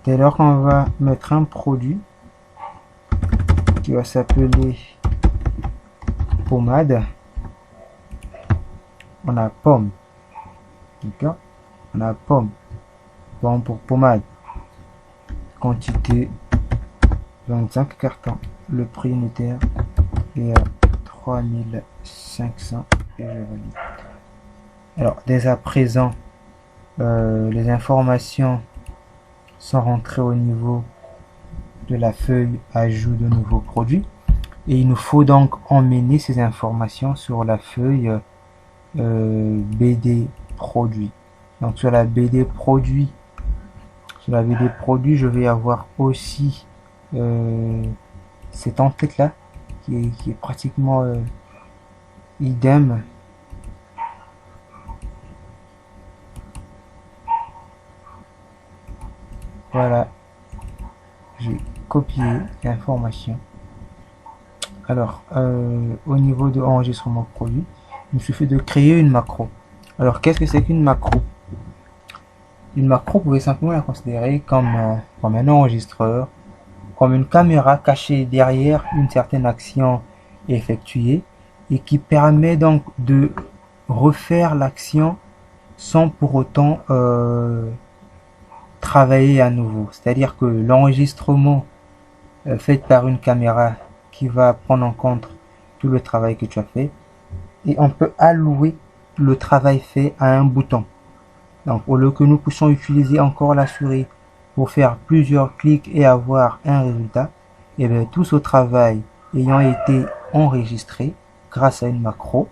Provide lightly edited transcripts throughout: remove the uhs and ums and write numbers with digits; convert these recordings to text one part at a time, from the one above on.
Dès lors qu'on va mettre un produit qui va s'appeler pommade, on a pomme, d'accord, on a pomme, bon pour pommade, quantité 25 cartons, le prix unitaire est à 3500 et je valide. Alors dès à présent les informations sont rentrées au niveau de la feuille ajout de nouveaux produits et il nous faut donc emmener ces informations sur la feuille BD produit. Donc sur la BD produit, je vais avoir aussi cette en-tête là qui est pratiquement idem. Voilà, j'ai copié l'information. Alors au niveau de enregistrement produit, il me suffit de créer une macro. Alors qu'est-ce que c'est qu'une macro? Une macro, vous pouvez simplement la considérer comme un enregistreur, comme une caméra cachée derrière une certaine action effectuée et qui permet donc de refaire l'action sans pour autant travailler à nouveau. C'est-à-dire que l'enregistrement fait par une caméra qui va prendre en compte tout le travail que tu as fait et on peut allouer le travail fait à un bouton. Donc au lieu que nous puissions utiliser encore la souris pour faire plusieurs clics et avoir un résultat, et bien tout ce travail ayant été enregistré grâce à une macro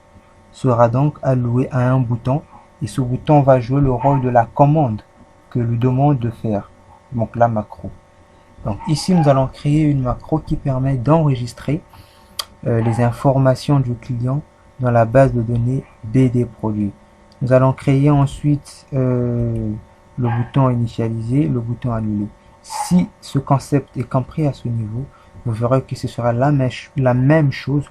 sera donc alloué à un bouton et ce bouton va jouer le rôle de la commande que lui demande de faire, donc la macro. Donc ici nous allons créer une macro qui permet d'enregistrer les informations du client dans la base de données BD produit. Nous allons créer ensuite le bouton initialiser, le bouton annuler. Si ce concept est compris à ce niveau, vous verrez que ce sera la même chose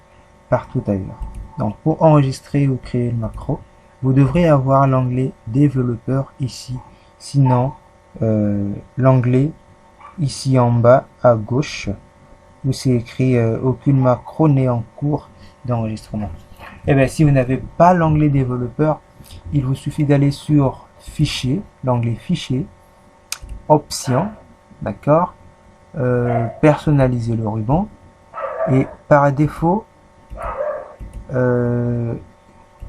partout ailleurs. Donc pour enregistrer ou créer une macro, vous devrez avoir l'onglet développeur ici. Sinon, l'onglet ici en bas à gauche où c'est écrit aucune macro n'est en cours d'enregistrement. Et bien si vous n'avez pas l'onglet développeur, il vous suffit d'aller sur fichier, l'onglet fichier, options, d'accord, personnaliser le ruban et par défaut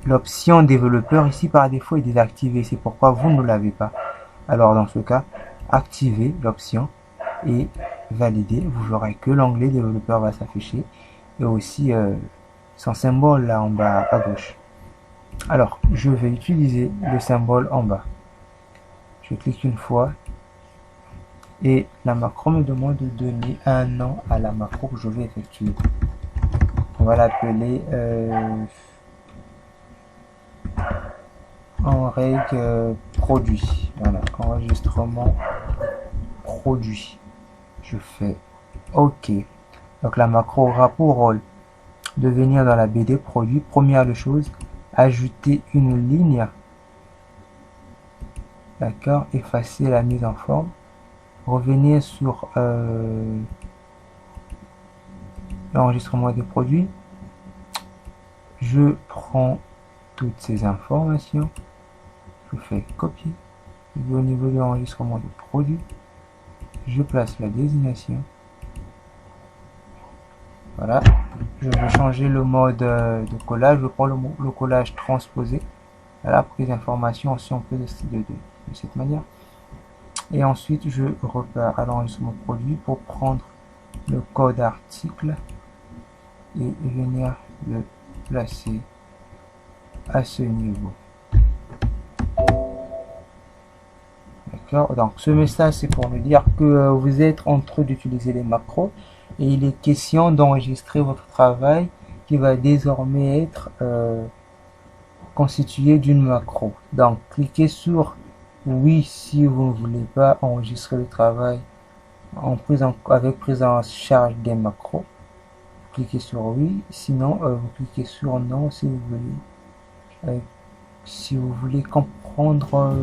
l'option développeur ici par défaut est désactivée, c'est pourquoi vous ne l'avez pas. Alors dans ce cas, activez l'option et validez, vous verrez que l'onglet développeur va s'afficher et aussi son symbole là en bas à gauche. Alors je vais utiliser le symbole en bas, je clique une fois et la macro me demande de donner un nom à la macro que je vais effectuer. On va l'appeler en règle produit. Voilà, enregistrement produit. Je fais OK. Donc la macro aura pour rôle de venir dans la BD produit. Première des choses, ajouter une ligne. D'accord, effacer la mise en forme. Revenir sur l'enregistrement des produits. Je prends toutes ces informations. Je fais copier. Au niveau de l'enregistrement des produits, je place la désignation. Voilà. Je vais changer le mode de collage. Je prends le collage transposé. Voilà, pour que les informations sont peu de cette manière. Et ensuite, je repars à l'enregistrement produit pour prendre le code article et venir le placer à ce niveau. D'accord, donc ce message c'est pour nous dire que vous êtes en train d'utiliser les macros et il est question d'enregistrer votre travail qui va désormais être constitué d'une macro. Donc cliquez sur oui si vous ne voulez pas enregistrer le travail avec prise en charge des macros. Cliquez sur oui, sinon vous cliquez sur non si vous voulez comprendre